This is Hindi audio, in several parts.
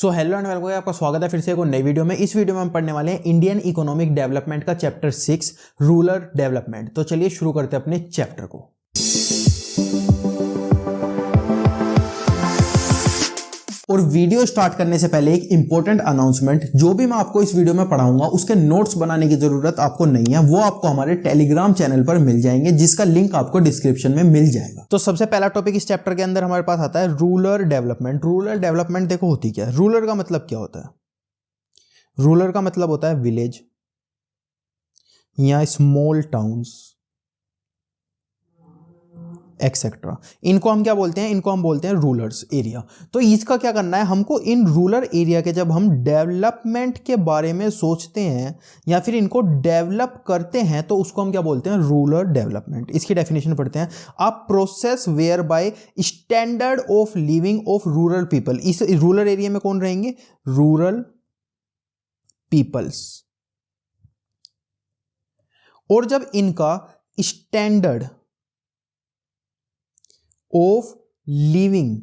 सो हेलो एंड वेलकम, आपका स्वागत है फिर से एक नई वीडियो में। इस वीडियो में हम पढ़ने वाले हैं इंडियन इकोनॉमिक डेवलपमेंट का चैप्टर 6 रूरल डेवलपमेंट। तो चलिए शुरू करते हैं अपने चैप्टर को। और वीडियो स्टार्ट करने से पहले एक इंपॉर्टेंट अनाउंसमेंट, जो भी मैं आपको इस वीडियो में पढ़ाऊंगा उसके नोट्स बनाने की जरूरत आपको नहीं है, वो आपको हमारे टेलीग्राम चैनल पर मिल जाएंगे, जिसका लिंक आपको डिस्क्रिप्शन में मिल जाएगा। तो सबसे पहला टॉपिक इस चैप्टर के अंदर हमारे पास आता है रूरल डेवलपमेंट। रूरल डेवलपमेंट देखो होती क्या है। रूरल का मतलब क्या होता है? रूरल का मतलब होता है विलेज या स्मॉल टाउन्स एक्सेट्रा। इनको हम क्या बोलते हैं? इनको हम बोलते हैं रूरल्स एरिया। तो इसका क्या करना है हमको? इन रूरल एरिया के जब हम डेवलपमेंट के बारे में सोचते हैं या फिर इनको डेवलप करते हैं तो उसको हम क्या बोलते हैं? Rural development. इसकी डेफिनेशन पढ़ते हैं। A process whereby standard of living of rural people. इस रूरल एरिया में कौन रहेंगे? Rural peoples. और जब इनका स्टैंडर्ड ऑफ लिविंग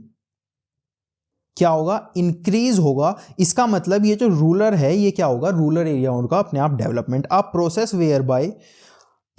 क्या होगा? इंक्रीज होगा। इसका मतलब ये जो रूरल है ये क्या होगा? रूरल एरिया उनका अपने आप development. A process whereby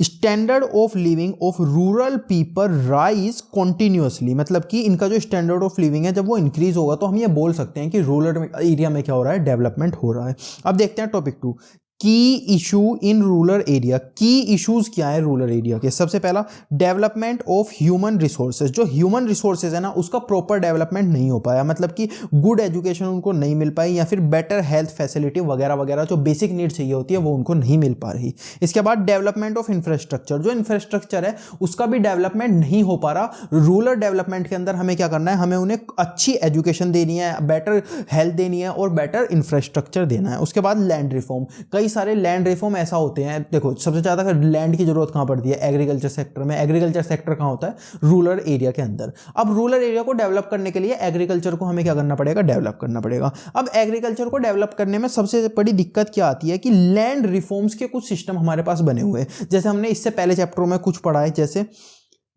standard of living of rural people rise continuously. मतलब कि इनका जो स्टैंडर्ड ऑफ लिविंग है जब वो इंक्रीज होगा तो हम ये बोल सकते हैं कि रूरल एरिया में क्या हो रहा है? डेवलपमेंट हो रहा है। अब देखते हैं टॉपिक 2, की इशू इन रूरल एरिया। की इश्यूज क्या है रूरल एरिया के? सबसे पहला, डेवलपमेंट ऑफ ह्यूमन रिसोर्सेज। जो ह्यूमन रिसोर्सेज है ना उसका प्रॉपर डेवलपमेंट नहीं हो पाया, मतलब कि गुड एजुकेशन उनको नहीं मिल पाई या फिर बेटर हेल्थ फैसिलिटी वगैरह वगैरह जो बेसिक नीड चाहिए होती है वो उनको नहीं मिल पा रही। इसके बाद डेवलपमेंट ऑफ इंफ्रास्ट्रक्चर। जो इंफ्रास्ट्रक्चर है उसका भी डेवलपमेंट नहीं हो पा रहा। रूरल डेवलपमेंट के अंदर हमें क्या करना है? हमें उन्हें अच्छी एजुकेशन देनी है, बेटर हेल्थ देनी है और बेटर इंफ्रास्ट्रक्चर देना है। उसके बाद लैंड रिफॉर्म। कई सारे लैंड रिफॉर्म ऐसा होते हैं, देखो सबसे ज्यादा लैंड की जरूरत कहां पड़ती है? एग्रीकल्चर सेक्टर में। एग्रीकल्चर सेक्टर कहां होता है? रूरल एरिया के अंदर। अब रूरल एरिया को डेवलप करने के लिए एग्रीकल्चर को हमें क्या करना पड़ेगा? डेवलप करना पड़ेगा। अब एग्रीकल्चर को डेवलप करने में सबसे बड़ी दिक्कत क्या आती है कि लैंड रिफॉर्म्स के कुछ सिस्टम हमारे पास बने हुए हैं। जैसे हमने इससे पहले चैप्टर में कुछ पढ़ा है, जैसे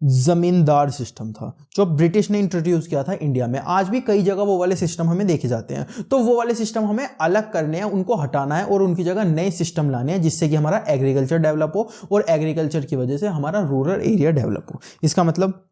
जमींदार सिस्टम था जो ब्रिटिश ने इंट्रोड्यूस किया था इंडिया में। आज भी कई जगह वो वाले सिस्टम हमें देखे जाते हैं, तो वो वाले सिस्टम हमें अलग करने हैं, उनको हटाना है और उनकी जगह नए सिस्टम लाने हैं, जिससे कि हमारा एग्रीकल्चर डेवलप हो और एग्रीकल्चर की वजह से हमारा रूरल एरिया डेवलप हो। इसका मतलब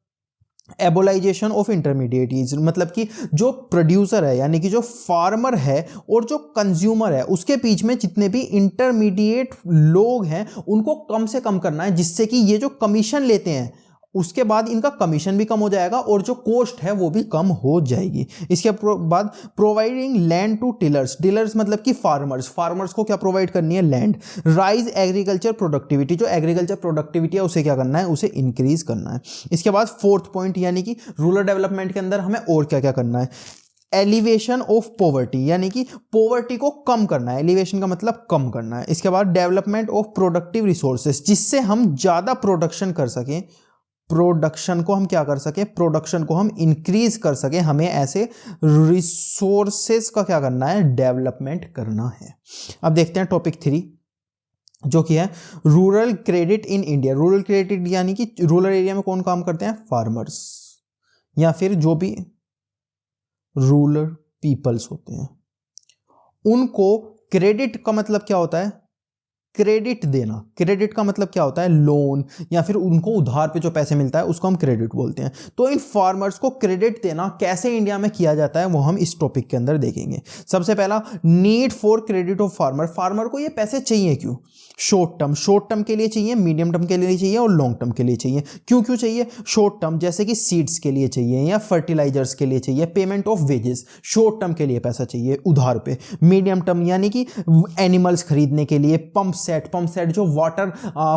एबोलाइजेशन ऑफ इंटरमीडिएट, मतलब कि जो प्रोड्यूसर है यानी कि जो फार्मर है और जो कंज्यूमर है उसके बीच में जितने भी इंटरमीडिएट लोग हैं उनको कम से कम करना है, जिससे कि ये जो कमीशन लेते हैं उसके बाद इनका कमीशन भी कम हो जाएगा और जो कॉस्ट है वो भी कम हो जाएगी। इसके बाद providing land to tillers. Tillers मतलब कि फार्मर्स। फार्मर्स को क्या प्रोवाइड करनी है? लैंड। Rise agriculture productivity. जो एग्रीकल्चर प्रोडक्टिविटी है उसे क्या करना है? उसे इंक्रीज करना है। इसके बाद फोर्थ पॉइंट, यानी कि रूरल डेवलपमेंट के अंदर हमें और क्या क्या करना है? एलिवेशन ऑफ पॉवर्टी, यानी कि पॉवर्टी को कम करना है। एलिवेशन का मतलब कम करना है। इसके बाद डेवलपमेंट ऑफ प्रोडक्टिव रिसोर्सेज, जिससे हम ज्यादा प्रोडक्शन कर सकें। प्रोडक्शन को हम क्या कर सके? प्रोडक्शन को हम इंक्रीज कर सके। हमें ऐसे रिसोर्सेज का क्या करना है? डेवलपमेंट करना है। अब देखते हैं टॉपिक 3, जो कि है rural credit in India. Rural credit यानी कि रूरल एरिया में कौन काम करते हैं? फार्मर्स या फिर जो भी रूरल पीपल्स होते हैं उनको क्रेडिट का मतलब क्या होता है? क्रेडिट देना। क्रेडिट का मतलब क्या होता है? लोन या फिर उनको उधार पे जो पैसे मिलता है उसको हम क्रेडिट बोलते हैं। तो इन फार्मर्स को क्रेडिट देना कैसे इंडिया में किया जाता है वो हम इस टॉपिक के अंदर देखेंगे। सबसे पहला, need for credit of farmer. Farmer को ये पैसे चाहिए क्यों? शॉर्ट टर्म के लिए चाहिए, मीडियम टर्म के लिए चाहिए और लॉन्ग टर्म के लिए चाहिए। क्यों क्यों चाहिए? शॉर्ट टर्म जैसे कि सीड्स के लिए चाहिए या फर्टिलाइजर्स के लिए चाहिए, payment of wages. Short term के लिए पैसा चाहिए उधार पे। मीडियम टर्म यानी कि एनिमल्स खरीदने के लिए, पंप सेट जो वाटर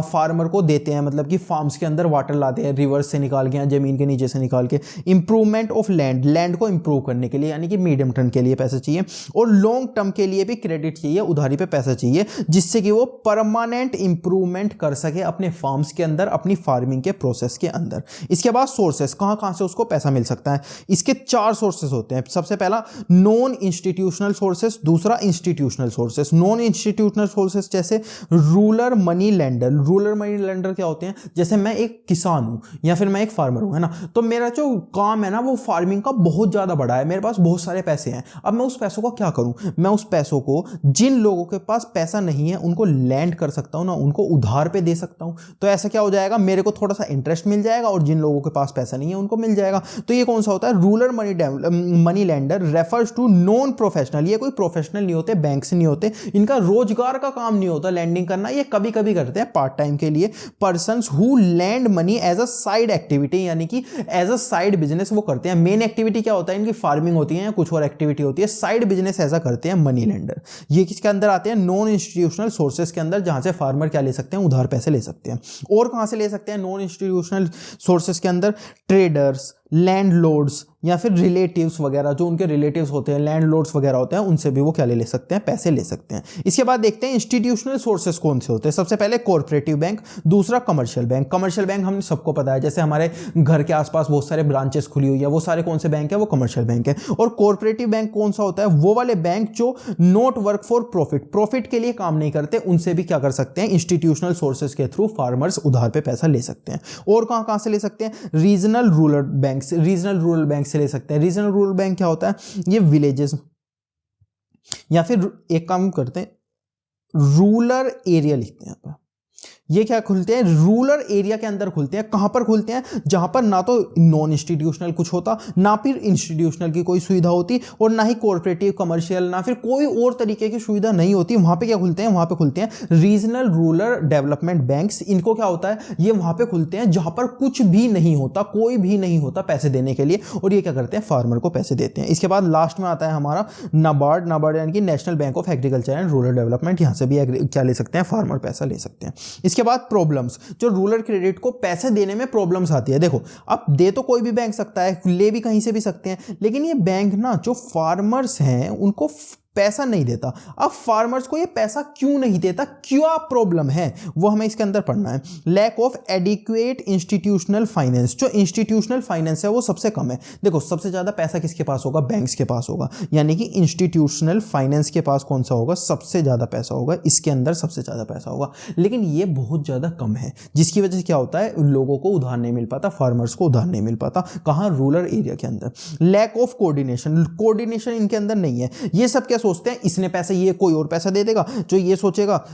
फार्मर को देते हैं, मतलब कि फार्म्स के अंदर वाटर लाते हैं रिवर्स से निकाल के या जमीन के नीचे से निकाल के। इंप्रूवमेंट ऑफ लैंड को इंप्रूव करने के लिए, यानी कि मीडियम टर्म के लिए पैसा चाहिए। और लॉन्ग टर्म के लिए भी क्रेडिट चाहिए, उधारी पे पैसा चाहिए, जिससे कि वो परमानेंट इंप्रूवमेंट कर सके अपने फार्म्स के अंदर, अपनी फार्मिंग के प्रोसेस के अंदर। इसके बाद सोर्सेस, कहां कहां से उसको पैसा मिल सकता है? इसके 4 सोर्सेस होते हैं। सबसे पहला नॉन इंस्टीट्यूशनल सोर्सेस, दूसरा institutional sources. Non institutional sources जैसे rural money lender. Rural money lender क्या होते हैं, जैसे मैं एक किसान हूं या फिर मैं एक फार्मर हूं, है ना, तो मेरा जो काम है ना वो फार्मिंग का बहुत ज्यादा बड़ा है, मेरे पास बहुत सारे पैसे हैं। अब मैं उस पैसों को क्या करूं, मैं उस पैसों को जिन लोगों के पास पैसा नहीं है उनको लैंड कर सकता हूं ना, उनको उधार पे दे सकता हूं। तो ऐसा क्या हो जाएगा, मेरे को थोड़ा सा इंटरेस्ट मिल जाएगा और जिन लोगों के पास पैसा नहीं है उनको मिल जाएगा। तो ये कौन सा होता है, rural money lender refers to non professional. ये कोई प्रोफेशनल नहीं होते, बैंक से नहीं होते, इनका रोजगार का काम नहीं होता लैंडिंग करना, ये कभी कभी करते हैं पार्ट टाइम के लिए। Persons who lend money as a side activity, यानी कि एज अ साइड बिजनेस वो करते हैं। मेन एक्टिविटी क्या होता है इनकी, फार्मिंग होती है या कुछ और एक्टिविटी होती है, साइड बिजनेस ऐसा करते हैं मनी लेंडर। ये किसके अंदर आते हैं, नॉन इंस्टीट्यूशनल सोर्सेस के अंदर, जहां से फार्मर क्या ले सकते हैं, उधार पैसे ले सकते हैं। और कहां से ले सकते हैं नॉन इंस्टीट्यूशनल सोर्सेस के अंदर, ट्रेडर्स, लैंडलॉर्ड्स या फिर रिलेटिव्स वगैरह, जो उनके रिलेटिव्स होते हैं, लैंडलॉर्ड्स वगैरह होते हैं, उनसे भी वो क्या ले सकते हैं, पैसे ले सकते हैं। इसके बाद देखते हैं इंस्टीट्यूशनल सोर्सेस कौन से होते हैं। सबसे पहले कॉर्पोरेटिव बैंक, दूसरा कमर्शियल बैंक। कमर्शियल बैंक हम सबको पता है, जैसे हमारे घर के आसपास बहुत सारे ब्रांचेस खुली हुई है, वो सारे कौन से बैंक है, वो कमर्शियल बैंक है। और कॉर्पोरेटिव बैंक कौन सा होता है, वो वाले बैंक जो not work for profit, profit के लिए काम नहीं करते, उनसे भी क्या कर सकते हैं, इंस्टीट्यूशनल सोर्सेस के थ्रू फार्मर्स उधार पे पैसा ले सकते हैं। और कहां कहां से ले सकते हैं, रीजनल रूरल बैंक से, रीजनल रूरल बैंक से ले सकते हैं। रीजनल रूरल बैंक क्या होता है, ये विलेजेस या फिर एक काम करते हैं, रूरल एरिया लिखते हैं यहाँ पर। ये क्या खुलते हैं, रूरल एरिया के अंदर खुलते हैं। कहां पर खुलते हैं, जहां पर ना तो नॉन इंस्टीट्यूशनल कुछ होता, ना फिर इंस्टीट्यूशनल की कोई सुविधा होती, और ना ही कॉर्पोरेटिव कमर्शियल, ना फिर कोई और तरीके की सुविधा नहीं होती। वहां पे क्या खुलते हैं, वहां पे खुलते हैं रीजनल रूरल डेवलपमेंट बैंक्स। इनको क्या होता है, ये वहां पे खुलते हैं जहां पर कुछ भी नहीं होता, कोई भी नहीं होता पैसे देने के लिए, और ये क्या करते हैं, फार्मर को पैसे देते हैं। इसके बाद लास्ट में आता है हमारा नाबार्ड। नाबार्ड यानी कि national bank of agriculture and rural development. यहां से भी क्या ले सकते हैं, फार्मर पैसा ले सकते हैं। इसके बाद प्रॉब्लम्स, जो रूरल क्रेडिट को पैसे देने में प्रॉब्लम्स आती है। देखो, अब दे तो कोई भी बैंक सकता है, ले भी कहीं से भी सकते हैं, लेकिन ये बैंक ना जो फार्मर्स हैं उनको पैसा नहीं देता। अब फार्मर्स को ये पैसा क्यों नहीं देता, क्या प्रॉब्लम है, वो हमें इसके अंदर पढ़ना है। Lack of adequate institutional finance, जो इंस्टीट्यूशनल फाइनेंस है वो सबसे कम है। देखो, सबसे ज्यादा पैसा किसके पास होगा, बैंक्स के पास होगा, यानी कि इंस्टीट्यूशनल फाइनेंस के पास कौन सा होगा, सबसे ज्यादा पैसा होगा, इसके अंदर सबसे ज्यादा पैसा होगा, लेकिन ये बहुत ज्यादा कम है, जिसकी वजह से क्या होता है, लोगों को उधार नहीं मिल पाता, फार्मर्स को उधार नहीं मिल पाता। कहां, रूरल एरिया के अंदर। लैक ऑफ कोऑर्डिनेशन, कोऑर्डिनेशन इनके अंदर नहीं है। ये सब क्या सोचते हैं, इसने पैसे, ये कोई और पैसा दे देगा, जो ये सोचेगा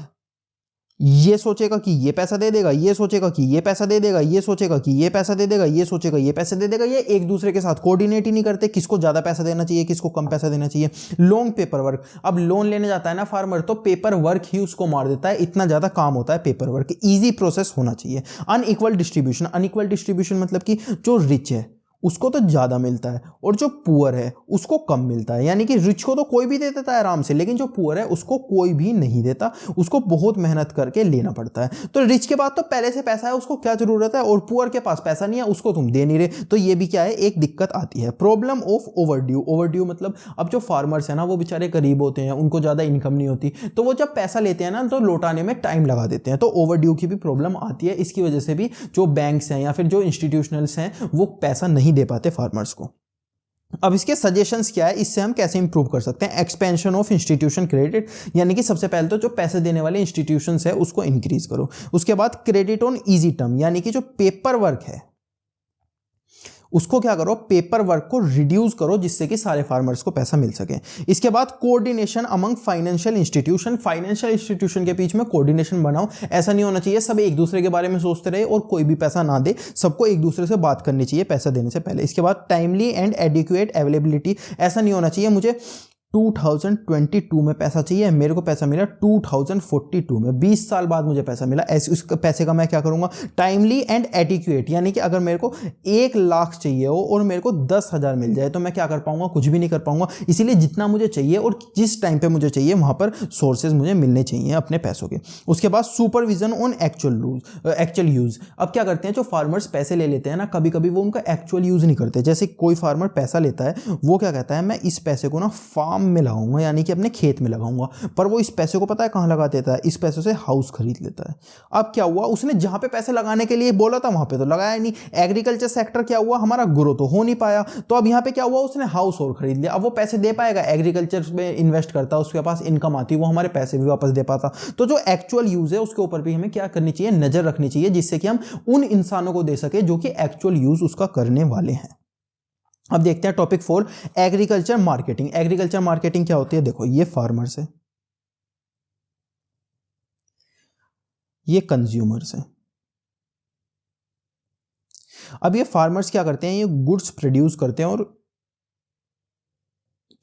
कि ये पैसा दे देगा, ये सोचेगा कि ये पैसा दे देगा, ये सोचेगा कि ये पैसा दे देगा, ये सोचेगा ये पैसे दे देगा। ये एक दूसरे के साथ कोऑर्डिनेट ही नहीं करते, किसको ज्यादा पैसा देना चाहिए, किसको कम पैसा देना चाहिए। लॉन्ग पेपर वर्क, अब लोन लेने जाता है ना फार्मर, तो पेपर वर्क ही उसको मार देता है, इतना ज्यादा काम होता है पेपर वर्क। इजी प्रोसेस होना चाहिए। अनइक्वल डिस्ट्रीब्यूशन, अनइक्वल डिस्ट्रीब्यूशन मतलब कि जो रिच है उसको तो ज़्यादा मिलता है और जो पुअर है उसको कम मिलता है, यानी कि रिच को तो कोई भी दे देता है आराम से, लेकिन जो पुअर है उसको कोई भी नहीं देता, उसको बहुत मेहनत करके लेना पड़ता है। तो रिच के पास तो पहले से पैसा है, उसको क्या जरूरत है, और पुअर के पास पैसा नहीं है, उसको तुम दे नहीं रहे, तो ये भी क्या है, एक दिक्कत आती है। प्रॉब्लम ऑफ ओवरड्यू, ओवरड्यू मतलब अब जो फार्मर्स है ना वो बेचारे गरीब होते हैं, उनको ज़्यादा इनकम नहीं होती, तो वो जब पैसा लेते हैं ना तो लौटाने में टाइम लगा देते हैं, तो ओवरड्यू की भी प्रॉब्लम आती है। इसकी वजह से भी जो बैंक्स हैं या फिर जो इंस्टीट्यूशनल्स हैं वो पैसा नहीं दे पाते फार्मर्स को। अब इसके सजेशंस क्या है, इससे हम कैसे इंप्रूव कर सकते हैं। एक्सपेंशन ऑफ इंस्टीट्यूशन क्रेडिट, यानी कि सबसे पहले तो जो पैसे देने वाले इंस्टीट्यूशंस है उसको इंक्रीज करो। उसके बाद क्रेडिट ऑन इजी टर्म, यानी कि जो पेपर वर्क है उसको क्या करो, पेपर वर्क को रिड्यूस करो, जिससे कि सारे फार्मर्स को पैसा मिल सके। इसके बाद coordination among financial institution, financial institution के बीच में कोऑर्डिनेशन बनाओ। ऐसा नहीं होना चाहिए सब एक दूसरे के बारे में सोचते रहे और कोई भी पैसा ना दे, सबको एक दूसरे से बात करनी चाहिए पैसा देने से पहले। इसके बाद टाइमली एंड एडिक्वेट अवेलेबिलिटी, ऐसा नहीं होना चाहिए मुझे 2022 में पैसा चाहिए, मेरे को पैसा मिला 2042 में, 20 साल बाद मुझे पैसा मिला, ऐसे उस पैसे का मैं क्या करूंगा, टाइमली एंड एडिक्वेट, यानी कि अगर मेरे को 1 लाख चाहिए हो और मेरे को 10,000 मिल जाए तो मैं क्या कर पाऊंगा, कुछ भी नहीं कर पाऊंगा। इसीलिए जितना मुझे चाहिए और जिस टाइम पे मुझे चाहिए वहां पर सोर्सेज मुझे मिलने चाहिए अपने पैसों के। उसके बाद सुपरविजन ऑन एक्चुअल यूज, अब क्या करते हैं जो फार्मर्स पैसे ले लेते हैं ना, कभी कभी वो उनका एक्चुअल यूज नहीं करते। जैसे कोई फार्मर पैसा लेता है, वो क्या कहता है, मैं इस पैसे को ना फार्म फार्म में लगाऊंगा, यानी कि अपने खेत में लगाऊंगा, पर वो इस पैसे को पता है कहाँ लगा देता है, इस पैसे से हाउस खरीद लेता है। अब क्या हुआ, उसने जहाँ पे पैसे लगाने के लिए बोला था वहाँ पे तो लगाया नहीं, एग्रीकल्चर सेक्टर क्या हुआ, हमारा ग्रो तो हो नहीं पाया, तो अब यहाँ पे क्या हुआ, उसने हाउस और खरीद लिया। अब वो पैसे दे पाएगा, एग्रीकल्चर में इन्वेस्ट करता, उसके पास इनकम आती, वो हमारे पैसे भी वापस दे पाता। तो जो एक्चुअल यूज है उसके ऊपर भी हमें क्या करनी चाहिए, नजर रखनी चाहिए, जिससे कि हम उन इंसानों को दे सके जो कि एक्चुअल यूज उसका करने वाले हैं। अब देखते हैं topic 4, agriculture marketing. Agriculture marketing क्या होती है, देखो ये फार्मर्स है, ये कंज्यूमर्स है। अब ये फार्मर्स क्या करते हैं, ये गुड्स प्रोड्यूस करते हैं और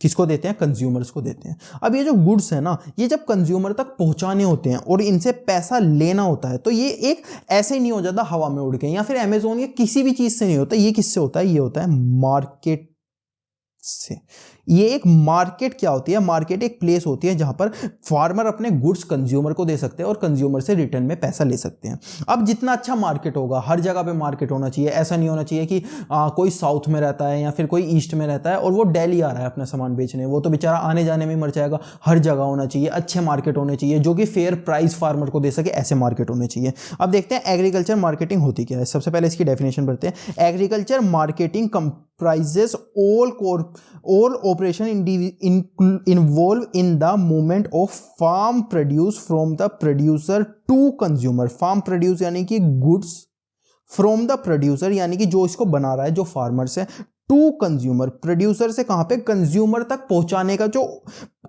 किसको देते हैं, कंज्यूमर्स को देते हैं। अब ये जो गुड्स है ना, ये जब कंज्यूमर तक पहुंचाने होते हैं और इनसे पैसा लेना होता है, तो ये एक ऐसे नहीं हो जाता हवा में उड़ के, या फिर अमेजोन या किसी भी चीज से नहीं होता। ये किससे होता है, ये होता है मार्केट से। ये एक मार्केट क्या होती है, मार्केट एक प्लेस होती है जहां पर फार्मर अपने गुड्स कंज्यूमर को दे सकते हैं और कंज्यूमर से रिटर्न में पैसा ले सकते हैं। अब जितना अच्छा मार्केट होगा, हर जगह पे मार्केट होना चाहिए, ऐसा नहीं होना चाहिए कि कोई साउथ में रहता है या फिर कोई ईस्ट में रहता है और वो दिल्ली आ रहा है अपना सामान बेचने, वो तो बेचारा आने जाने में मर जाएगा। हर जगह होना चाहिए, अच्छे मार्केट होने चाहिए जो कि फेयर प्राइस फार्मर को दे सके, ऐसे मार्केट होने चाहिए। अब देखते हैं एग्रीकल्चर मार्केटिंग होती क्या है। सबसे पहले इसकी डेफिनेशन पढ़ते हैं। Agriculture marketing comprises all operation involved in the movement of farm produce from the producer to consumer। farm produce यानी कि goods from the producer, यानी कि जो इसको बना रहा है, जो फार्मर्स है, टू कंज्यूमर, प्रोड्यूसर से कहां पे, कंज्यूमर तक पहुंचाने का जो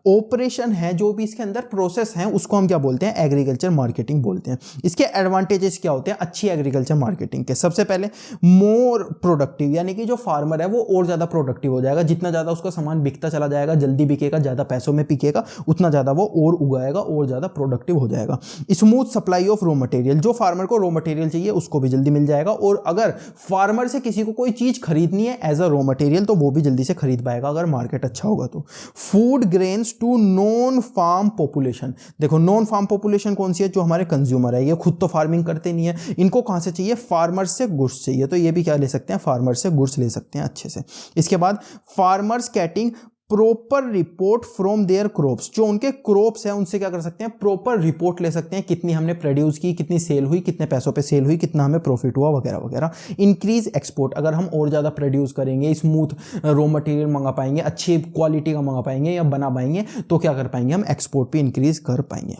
ऑपरेशन है, जो भी इसके अंदर प्रोसेस है, उसको हम क्या बोलते हैं, एग्रीकल्चर मार्केटिंग बोलते हैं। इसके एडवांटेजेस क्या होते हैं अच्छी एग्रीकल्चर मार्केटिंग के। सबसे पहले मोर प्रोडक्टिव, यानी कि जो फार्मर है वो और ज्यादा प्रोडक्टिव हो जाएगा। जितना ज्यादा उसका सामान बिकता चला जाएगा, जल्दी बिकेगा, ज्यादा पैसों में बिकेगा, उतना ज्यादा वो और उगाएगा और ज्यादा प्रोडक्टिव हो जाएगा। Smooth supply of raw material, जो फार्मर को रॉ मटेरियल चाहिए उसको भी जल्दी मिल जाएगा, और अगर फार्मर से किसी को कोई चीज खरीदनी है एज अ रॉ मटेरियल तो वो भी जल्दी से खरीद पाएगा अगर मार्केट अच्छा होगा तो। Food grains to non farm population, देखो नॉन फार्म पॉपुलेशन कौन सी है, जो हमारे कंज्यूमर है, ये खुद तो फार्मिंग करते नहीं है, इनको कहां से चाहिए, फार्मर्स से गुड्स चाहिए, तो ये भी क्या ले सकते हैं, फार्मर्स से गुड्स ले सकते हैं अच्छे से। इसके बाद farmers getting proper report from there crops, जो उनके क्रॉप्स हैं उनसे क्या कर सकते हैं, प्रॉपर रिपोर्ट ले सकते हैं, कितनी हमने प्रोड्यूस की, कितनी सेल हुई, कितने पैसों पे सेल हुई, कितना हमें प्रॉफिट हुआ, वगैरह वगैरह। इंक्रीज एक्सपोर्ट, अगर हम और ज़्यादा प्रोड्यूस करेंगे, स्मूथ रॉ मटेरियल मंगा पाएंगे, अच्छी क्वालिटी का मंगा पाएंगे या बना पाएंगे, तो क्या कर पाएंगे, हम एक्सपोर्ट पे इंक्रीज कर पाएंगे।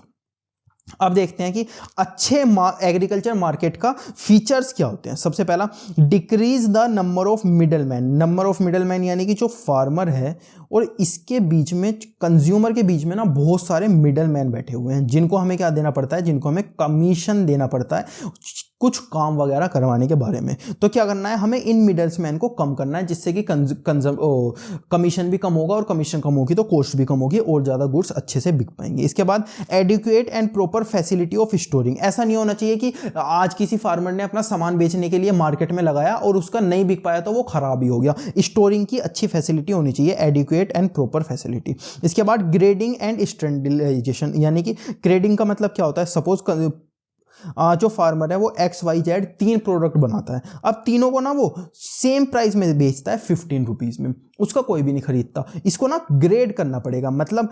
अब देखते हैं कि अच्छे एग्रीकल्चर मार्केट का फीचर्स क्या होते हैं। सबसे पहला, decrease the number of middle man. Number of middle man यानी कि जो फार्मर है और इसके बीच में, कंज्यूमर के बीच में ना बहुत सारे मिडल मैन बैठे हुए हैं, जिनको हमें क्या देना पड़ता है, जिनको हमें कमीशन देना पड़ता है कुछ काम वगैरह करवाने के बारे में। तो क्या करना है, हमें इन मिडल्समैन को कम करना है, जिससे कि कमीशन भी कम होगा, और कमीशन कम होगी तो कॉस्ट भी कम होगी और ज़्यादा गुड्स अच्छे से बिक पाएंगे। इसके बाद adequate and proper facility of storing. ऐसा नहीं होना चाहिए कि आज किसी फार्मर ने अपना सामान बेचने के लिए मार्केट में लगाया और उसका नहीं बिक पाया तो वो खराब ही हो गया। स्टोरिंग की अच्छी फैसिलिटी होनी चाहिए, एडिक्वेट एंड प्रॉपर फैसिलिटी। इसके बाद ग्रेडिंग एंड स्टैंडर्डाइजेशन, यानी कि ग्रेडिंग का मतलब क्या होता है, सपोज जो फार्मर है वो XYZ 3 प्रोडक्ट बनाता है, अब तीनों को ना वो सेम प्राइस में बेचता है 15 रुपीज में, उसका कोई भी नहीं खरीदता। इसको ना ग्रेड करना पड़ेगा, मतलब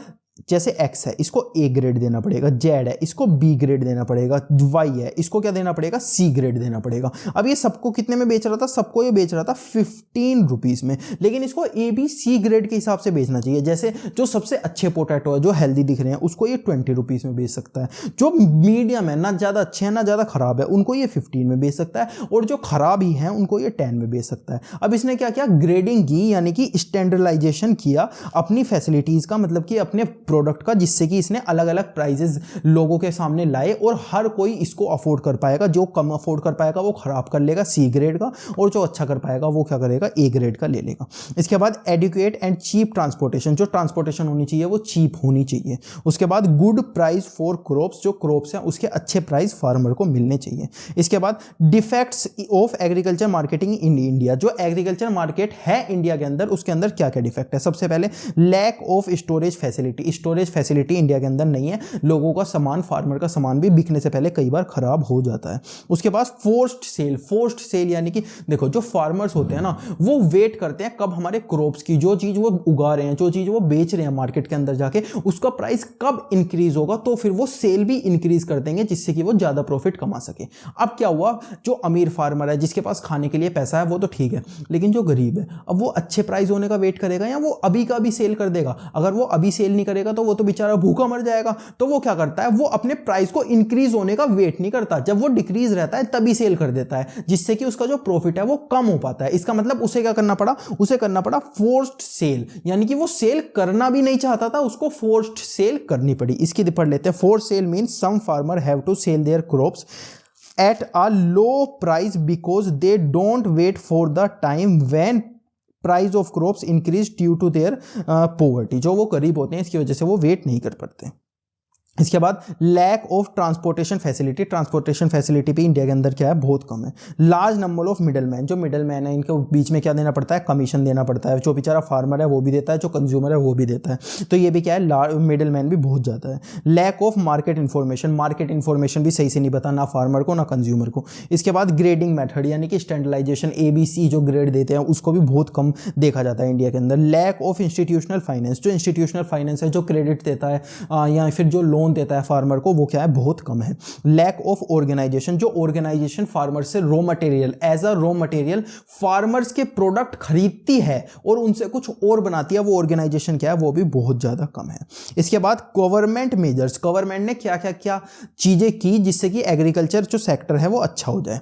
जैसे X है इसको A ग्रेड देना पड़ेगा, Z है इसको B ग्रेड देना पड़ेगा, Y है इसको क्या देना पड़ेगा, C ग्रेड देना पड़ेगा। अब ये सबको कितने में बेच रहा था, सबको ये बेच रहा था 15 रुपीज में, लेकिन इसको ABC ग्रेड के हिसाब से बेचना चाहिए। जैसे जो सबसे अच्छे पोटैटो है, जो हेल्दी दिख रहे हैं, उसको ये 20 रुपीज में बेच सकता है। जो मीडियम है, ना ज़्यादा अच्छे हैं ना ज़्यादा खराब है, उनको ये 15 में बेच सकता है, और जो खराब ही हैं उनको ये 10 में बेच सकता है। अब इसने क्या किया, ग्रेडिंग की, यानी कि स्टैंडर्डाइजेशन किया अपनी फैसिलिटीज़ का, मतलब कि अपने प्रोडक्ट का, जिससे कि इसने अलग अलग प्राइजेस लोगों के सामने लाए और हर कोई इसको अफोर्ड कर पाएगा। जो कम अफोर्ड कर पाएगा वो खराब कर लेगा C ग्रेड का, और जो अच्छा कर पाएगा वो क्या करेगा, A ग्रेड का ले लेगा। इसके बाद एडिक्वेट एंड चीप ट्रांसपोर्टेशन, जो ट्रांसपोर्टेशन होनी चाहिए वो चीप होनी चाहिए। उसके बाद गुड प्राइस फॉर क्रॉप्स, जो क्रॉप्स हैं उसके अच्छे प्राइस फार्मर को मिलने चाहिए। इसके बाद defects of agriculture marketing in India, जो एग्रीकल्चर मार्केट है इंडिया के अंदर, उसके अंदर क्या क्या डिफेक्ट है। सबसे पहले lack of storage facility, storage facility India के अंदर नहीं है, लोगों का सामान, फार्मर का सामान भी बिकने से पहले कई बार खराब हो जाता है। उसके पास फोर्स्ड सेल यानी कि देखो जो फार्मर्स होते हैं ना वो वेट करते हैं कब हमारे क्रॉप्स की, जो चीज वो उगा रहे हैं, जो चीज वो बेच रहे हैं मार्केट के अंदर जाके, उसका प्राइस कब इंक्रीज होगा तो फिर वो सेल भी इंक्रीज कर देंगे जिससे कि वो ज्यादा प्रॉफिट कमा सके। अब क्या हुआ, जो अमीर फार्मर है जिसके पास खाने के लिए पैसा है वो तो ठीक है, लेकिन जो गरीब है अब वो अच्छे प्राइस होने का वेट करेगा या वो अभी का अभी सेल कर देगा? अगर वो अभी सेल नहीं करेगा तो वो तो बेचारा भूखा मर जाएगा। तो वो क्या करता है, वो अपने प्राइस को इंक्रीज होने का वेट नहीं करता, जब वो डिक्रीज रहता है तभी सेल कर देता है, जिससे कि उसका जो प्रॉफिट है वो कम हो पाता है। इसका मतलब उसे क्या करना पड़ा, उसे करना पड़ा फोर्स्ड सेल, यानी कि वो सेल करना भी नहीं चाहता था, उसको फोर्स्ड सेल करनी पड़ी। इसकी पढ़ लेते हैं। Forced sale means some farmer have to sell their crops at a low price because they don't wait for the time when price of crops increase due to their poverty। जो वो गरीब होते हैं इसकी वजह से वो वेट नहीं कर पाते। इसके बाद lack of transportation facility. Transportation facility भी इंडिया के अंदर क्या है, बहुत कम है। Large number of middle man, जो मिडल मैन है इनके बीच में क्या देना पड़ता है, कमीशन देना पड़ता है। जो बेचारा फार्मर है वो भी देता है, जो कंज्यूमर है वो भी देता है, तो ये भी क्या है, मिडल मैन भी बहुत ज़्यादा है। Lack of market information, market information भी सही से नहीं पता ना फार्मर को ना कंज्यूमर को। इसके बाद ग्रेडिंग मेथड यानी कि स्टैंडर्डाइजेशन, ABC जो ग्रेड देते हैं उसको भी बहुत कम देखा जाता है इंडिया के अंदर। लैक ऑफ इंस्टीट्यूशनल फाइनेंस, जो इंस्टीट्यूशनल फाइनेंस है, जो क्रेडिट देता है या फिर जो लोन देता है फार्मर को, वो क्या है, बहुत कम है। लैक ऑफ ऑर्गेनाइजेशन, जो ऑर्गेनाइजेशन फार्मर से raw material, as a raw material farmers के प्रोडक्ट खरीदती है और उनसे कुछ और बनाती है, वो ऑर्गेनाइजेशन क्या है, वो भी बहुत ज्यादा कम है। इसके बाद गवर्नमेंट मेजर्स, गवर्नमेंट ने क्या क्या क्या चीजें की जिससे कि एग्रीकल्चर जो सेक्टर है वो अच्छा हो जाए।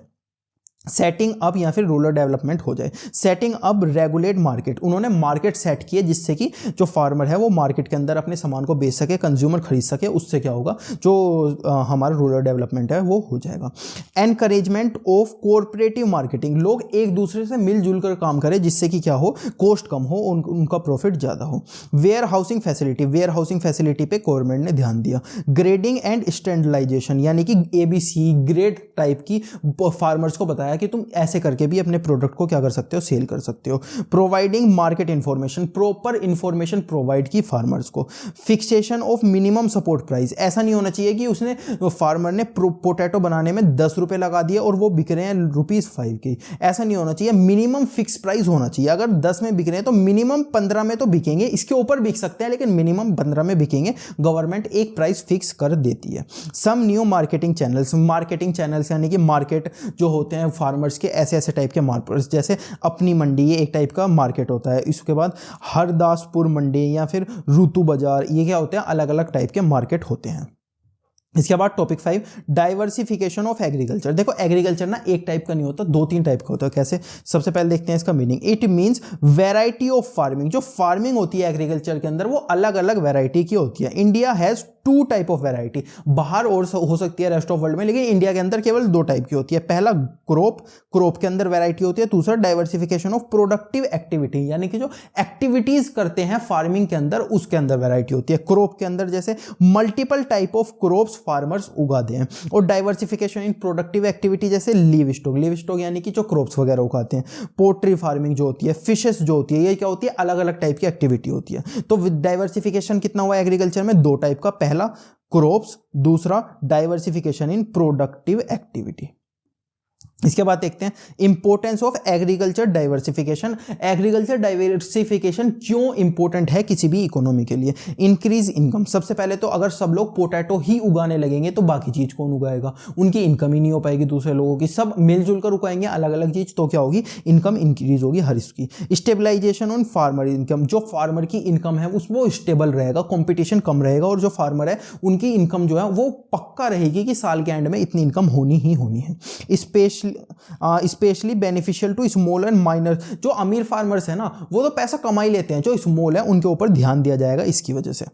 सेटिंग अप या फिर रूरल डेवलपमेंट हो जाए। सेटिंग अप रेगुलेट मार्केट, उन्होंने मार्केट सेट किए जिससे कि जो फार्मर है वो मार्केट के अंदर अपने सामान को बेच सके, कंज्यूमर खरीद सके, उससे क्या होगा, जो हमारा रूरल डेवलपमेंट है वो हो जाएगा। एनकरेजमेंट ऑफ कोऑपरेटिव मार्केटिंग, लोग एक दूसरे से मिलजुल कर काम करें जिससे कि क्या हो, कॉस्ट कम हो, उनका प्रॉफिट ज़्यादा हो। Warehousing facility, warehousing facility पे गवर्नमेंट ने ध्यान दिया। ग्रेडिंग एंड स्टैंडर्डाइजेशन यानी कि ABC ग्रेड टाइप की फार्मर्स को बताया कि तुम ऐसे करके भी अपने प्रोडक्ट को क्या कर सकते हो, सेल कर सकते हो। Providing market information, proper information provide की फार्मर्स को। Fixation of minimum support price, ऐसा नहीं होना चाहिए कि उसने फार्मर ने पोटैटो बनाने में 10 रुपए लगा दिए और वो बिक रहे हैं ₹5 के, ऐसा नहीं होना चाहिए। मिनिमम फिक्स प्राइस होना चाहिए। अगर 10 में बिक रहे हैं तो मिनिमम 15 में तो बिकेंगे, इसके ऊपर बिक सकते हैं लेकिन मिनिमम 15 में बिकेंगे। गवर्नमेंट एक प्राइस फिक्स कर देती है। सम न्यू मार्केटिंग चैनल्स यानी कि मार्केट जो होते हैं फार्मर्स के, ऐसे टाइप के मार्केट, जैसे अपनी मंडी, ये एक टाइप का मार्केट होता है। इसके बाद हरदासपुर मंडी या फिर ऋतु बाजार, ये क्या होते हैं, अलग अलग टाइप के मार्केट होते हैं। इसके बाद टॉपिक 5 डाइवर्सिफिकेशन ऑफ एग्रीकल्चर। देखो एग्रीकल्चर ना एक टाइप का नहीं होता, 2-3 टाइप का होता है। कैसे, सबसे पहले देखते हैं इसका meaning. It means variety of farming, जो फार्मिंग होती है एग्रीकल्चर के अंदर वो अलग अलग वैरायटी की होती है। India has 2 type of variety, बाहर और हो सकती है रेस्ट ऑफ वर्ल्ड में, लेकिन इंडिया के अंदर केवल 2 टाइप की होती है। पहला क्रॉप के अंदर वैरायटी होती है, दूसरा डाइवर्सिफिकेशन ऑफ प्रोडक्टिव एक्टिविटी, यानी कि जो एक्टिविटीज करते हैं फार्मिंग के अंदर उसके अंदर वैरायटी होती है। क्रॉप के अंदर जैसे multiple type of crops farmers उगाते हैं। और डाइवर्सिफिकेशन इन प्रोडक्टिव एक्टिविटी जैसे लीव स्टॉक यानी कि जो क्रॉप्स वगैरह उगाते हैं। पोल्ट्री फार्मिंग जो होती है, फिशेस जो होती है, ये क्या होती है, अलग अलग टाइप की एक्टिविटी होती है। तो विद डाइवर्सिफिकेशन कितना हुआ एग्रीकल्चर में, 2 टाइप का, पहला क्रॉप्स, दूसरा डाइवर्सिफिकेशन इन प्रोडक्टिव एक्टिविटी। इसके बाद देखते हैं importance of agriculture diversification. Agriculture diversification क्यों इंपॉर्टेंट है किसी भी इकोनॉमी के लिए। इंक्रीज इनकम, सबसे पहले तो अगर सब लोग पोटैटो ही उगाने लगेंगे तो बाकी चीज कौन उगाएगा, उनकी इनकम ही नहीं हो पाएगी दूसरे लोगों की। सब मिलजुल कर उगाएंगे अलग अलग चीज तो क्या होगी, इनकम इंक्रीज होगी हर इसकी। स्टेबलाइजेशन ऑन फार्मर इनकम, जो फार्मर की इनकम है वो स्टेबल रहेगा, कॉम्पिटिशन कम रहेगा और जो फार्मर है उनकी इनकम जो है वो पक्का रहेगी कि साल के एंड में इतनी इनकम होनी ही होनी है। Specially beneficial to small and minor, जो अमीर फार्मर्स है ना वो तो पैसा कमा ही लेते हैं, जो स्मॉल है उनके ऊपर ध्यान दिया जाएगा इसकी वजह से।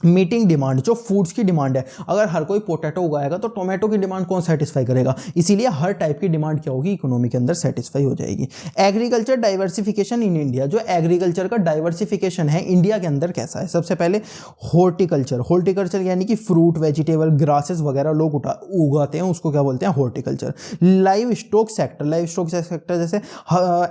मीटिंग डिमांड, जो फूड्स की डिमांड है, अगर हर कोई पोटैटो उगाएगा तो टोमेटो की डिमांड कौन सेटिस्फाई करेगा, इसीलिए हर टाइप की डिमांड क्या होगी, इकोनॉमी के अंदर सेटिस्फाई हो जाएगी। एग्रीकल्चर डाइवर्सिफिकेशन इन इंडिया, जो एग्रीकल्चर का डाइवर्सिफिकेशन है इंडिया के अंदर कैसा है, सबसे पहले हॉर्टिकल्चर, हॉर्टिकल्चर यानी कि फ्रूट वेजिटेबल ग्रासेस वगैरह लोग उगाते हैं, उसको क्या बोलते हैं, horticulture. Live stock sector, live stock sector जैसे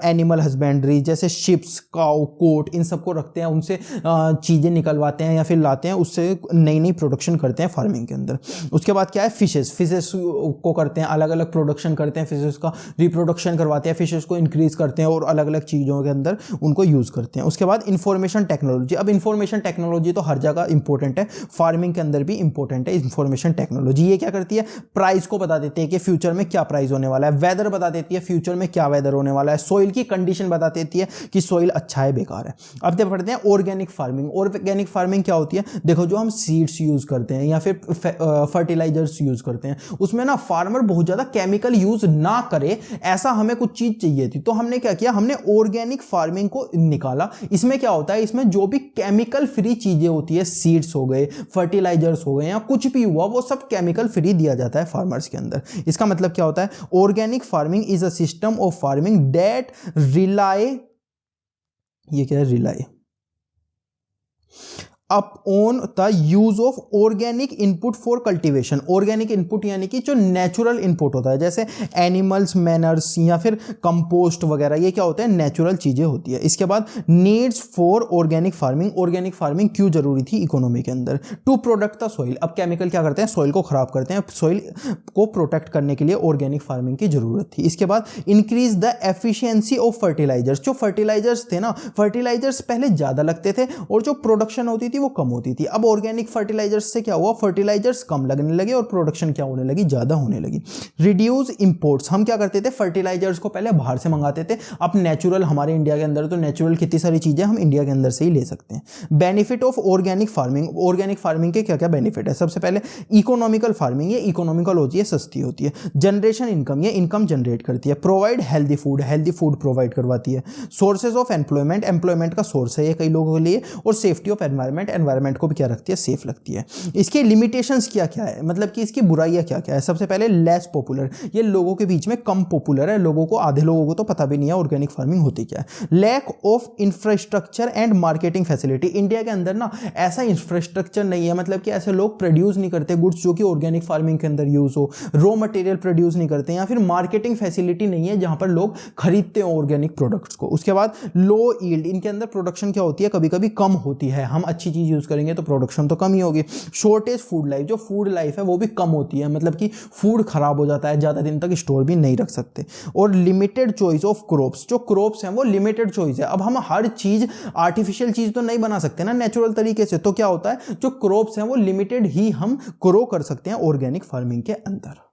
एनिमल हस्बेंड्री, जैसे शिप्स काउ कोट, इन सबको रखते हैं, उनसे चीज़ें निकलवाते हैं या फिर लाते हैं, उससे नई नई प्रोडक्शन करते हैं फार्मिंग के अंदर। उसके बाद क्या है, फिशेस, फिशेस को करते हैं, अलग अलग प्रोडक्शन करते हैं, फिशेस का रिप्रोडक्शन करवाते हैं, फिशेस को इंक्रीज करते हैं और अलग अलग चीज़ों के अंदर उनको यूज़ करते हैं। उसके बाद इंफॉर्मेशन टेक्नोलॉजी, अब इंफॉर्मेशन टेक्नोलॉजी तो हर जगह इंपॉर्टेंट है, फार्मिंग के अंदर भी इंपॉर्टेंट है इंफॉर्मेशन टेक्नोलॉजी। ये क्या करती है, प्राइस को बता देती है कि फ्यूचर में क्या प्राइस होने वाला है, वेदर बता देती है फ्यूचर में क्या वेदर होने वाला है, सॉइल की कंडीशन बता देती है कि सॉइल अच्छा है बेकार है। अब जब पढ़ते हैं ऑर्गेनिक फार्मिंग, ऑर्गेनिक फार्मिंग क्या होती है, देखो जो हम सीड्स यूज करते हैं या फिर फर्टिलाइजर्स यूज करते हैं, उसमें ना फार्मर बहुत ज्यादा केमिकल यूज ना करे, ऐसा हमें कुछ चीज चाहिए थी, तो हमने क्या किया, हमने ऑर्गेनिक फार्मिंग को निकाला। इसमें क्या होता है, इसमें जो भी केमिकल फ्री चीजें होती है, सीड्स हो गए, फर्टिलाइजर्स हो गए या कुछ भी हुआ, वो सब केमिकल फ्री दिया जाता है फार्मर्स के अंदर। इसका मतलब क्या होता है, organic farming is a system of farming that rely, ये क्या है, rely up on the use of organic input for cultivation. Organic input यानी कि जो नेचुरल इनपुट होता है, जैसे एनिमल्स मैनर्स या फिर कंपोस्ट वगैरह, ये क्या होता है, नेचुरल चीजें होती है। इसके बाद needs for organic farming, organic farming क्यों जरूरी थी इकोनॉमी के अंदर, टू प्रोटेक्ट द सॉइल। अब केमिकल क्या करते हैं, सॉइल को खराब करते हैं, सॉइल को प्रोटेक्ट करने के लिए ऑर्गेनिक फार्मिंग की जरूरत थी। इसके बाद increase the efficiency of fertilisers, जो फर्टिलाइजर्स थे ना, फर्टिलाइजर्स पहले ज्यादा लगते थे और जो प्रोडक्शन होती थी वो कम होती थी। अब ऑर्गेनिक फर्टिलाइजर्स से क्या हुआ, फर्टिलाइजर्स कम लगने लगे और प्रोडक्शन क्या होने लगी, ज्यादा होने लगी। रिड्यूस इंपोर्ट्स, हम क्या करते थे, फर्टिलाइजर्स को पहले बाहर से मंगाते थे, अब नेचुरल हमारे इंडिया के अंदर तो नेचुरल कितनी सारी चीजें हम इंडिया के अंदर से ही ले सकते हैं। Benefit of organic farming, organic farming के क्या क्या बेनिफिट है, सबसे पहले इकोनॉमिकल फार्मिंग, ये इकोनॉमिकल होती है, सस्ती होती है। जनरेशन इनकम, ये इनकम जनरेट करती है। Provide healthy food, healthy food provide करवाती है। सोर्सेज ऑफ एम्प्लॉयमेंट, एम्प्लॉयमेंट का सोर्स है ये कई लोगों के लिए। और सेफ्टी ऑफ एनवायरमेंट, एनवायरमेंट को भी क्या रखती है, सेफ लगती है। इसके लिमिटेशंस क्या क्या है, मतलब कि इसकी बुराइयां क्या क्या है, सबसे पहले लेस पॉपुलर, ये लोगों के बीच में कम पॉपुलर है, लोगों को, आधे लोगों को तो पता भी नहीं है ऑर्गेनिक फार्मिंग होती क्या है। Lack of infrastructure and marketing facility, India के अंदर ना ऐसा इंफ्रास्ट्रक्चर नहीं है, मतलब कि ऐसे लोग प्रोड्यूस नहीं करते गुड्स जो कि ऑर्गेनिक फार्मिंग के अंदर यूज हो, रॉ मटेरियल प्रोड्यूस नहीं करते, या फिर मार्केटिंग फैसिलिटी नहीं है जहां पर लोग खरीदते हो ऑर्गेनिक प्रोडक्ट्स को। उसके बाद लो यील्ड, इनके अंदर प्रोडक्शन क्या होती है, कभी कभी कम होती है, हम अच्छी चीज यूज करेंगे तो प्रोडक्शन तो कम ही होगी। शॉर्टेज फूड लाइफ, जो फूड लाइफ है वो भी कम होती है, मतलब कि फूड खराब हो जाता है, ज्यादा दिन तक स्टोर भी नहीं रख सकते। और लिमिटेड चॉइस ऑफ क्रॉप्स, जो क्रॉप्स हैं वो लिमिटेड चॉइस है, अब हम हर चीज आर्टिफिशियल चीज तो नहीं बना सकते ना नेचुरल तरीके से, तो क्या होता है, जो क्रॉप्स हैं वो लिमिटेड ही हम ग्रो कर सकते हैं ऑर्गेनिक फार्मिंग के अंदर।